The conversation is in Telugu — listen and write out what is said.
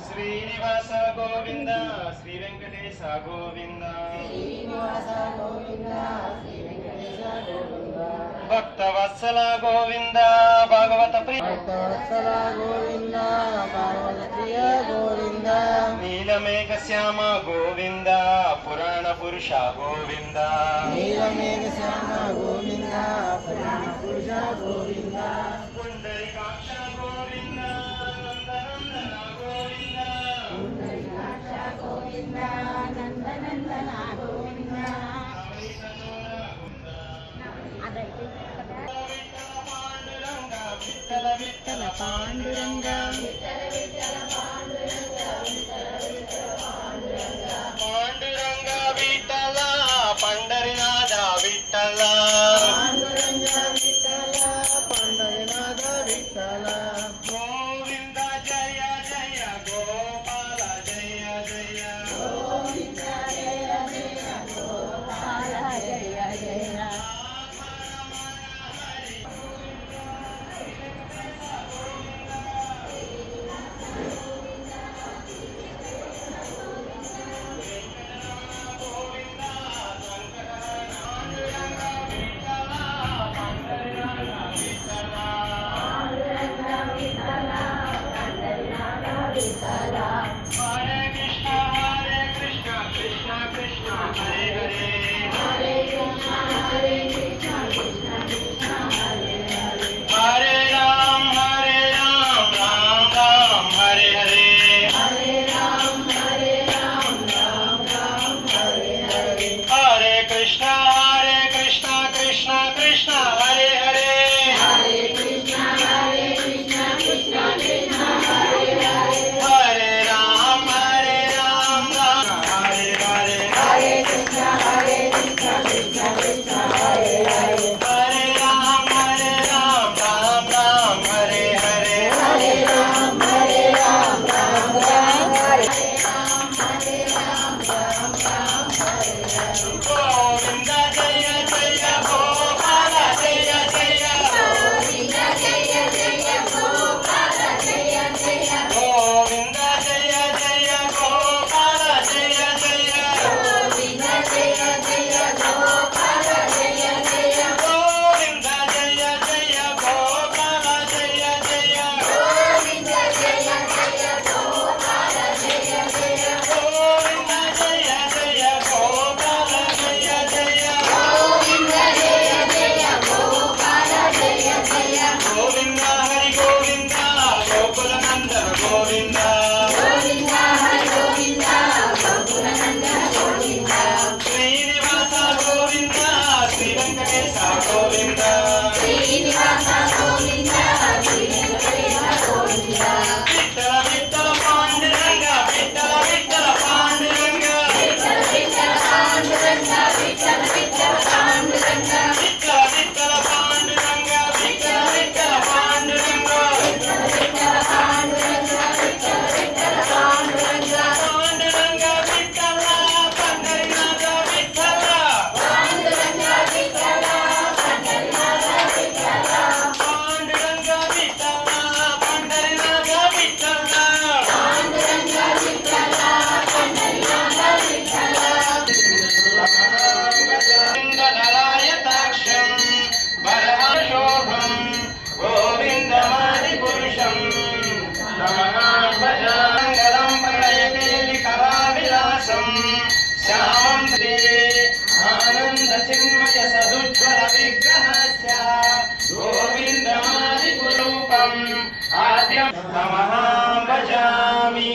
శ్రీనివాస గోవింద శ్రీ వెంకటేశ గోవింద శ్రీనివాస గోవింద శ్రీ వెంకటేశ గోవింద భక్తవత్సల గోవింద భాగవత ప్రియ భక్తవత్సల గోవింద భాగవత ప్రియ గోవింద నీలమేఘ శ్యామ గోవింద పురాణ పురుష గోవింద నీలమేఘ శ్యామ గోవింద పురాణ పురుష గోవింద పుండరీకాక్ష గోవింద నందనందన గోవింద పుండరీకాక్ష గోవింద నందనందన గోవింద విఠల విఠల పాండురంగ పాండురంగ విఠల పండరినాథ విఠల పండరినాథ విఠల గోవింద జయ జయ గోపాల జయ జయ గోవింద జయ జయ గోపాల జయ జయ హరే కృష్ణ కృష్ణ కృష్ణ హరే హరే హరే రామ్ రామ్ రామ్ హరే హరే హరే కృష్ణ కృష్ణ కృష్ణ హరే హరే హరే రామ్ రామ్ హరే హరే హరే రామ్ రామ్ రామ్ హరే హరే గోవింద జయ జయ గోపాల జయ జయ గోవింద జయ జయ గోపాల జయ జయ గోవింద జయ జయ గోపాల జయ జయ గోవింద జయ జయ గోపాల జయ జయ గోవింద జయ జయ గోపాల జయ జయ గోవింద జయ జయ గోపాల జయ జయ గోవింద జయ జయ గోపాల జయ జయ గోవింద జయ జయ గోపాల జయ జయ గోవింద హరి గోవింద గోకుల నందన గోవింద గోవింద హరి గోవింద గోకుల నందన గోవింద శ్రీనివాస గోవింద శ్రీ వెంకటేశ గోవింద శ్రీనివాస గోవింద శ్రీ వెంకటేశ గోవింద విఠల విఠల పాండురంగ విఠల విఠల పాండురంగ విఠల విఠల పాండురంగ విఠల విఠల పాండురంగ విఠల విఠల పాండురంగ విఠల విఠల పాండురంగ విఠల విఠల పాండురంగ విఠల విఠల పాండురంగ పాండురంగ విఠల పండరినాథ విఠల పాండురంగ విఠల పండరినాథ విఠల పాండురంగ విఠల పండరినాథ విఠల పాండురంగ విఠల పండరినాథ విఠల లింగదలాయతాక్షం బలశోభం గోవిందమాది పురుషం మంగళం ప్రణయకేలి కళావిలాసం శ్యామం శ్రీ ఆనంద చిన్మయ సదుజ్వల విగ్రహస్య గోవిందమాది పురూపం ఆద్యం తమః భజామి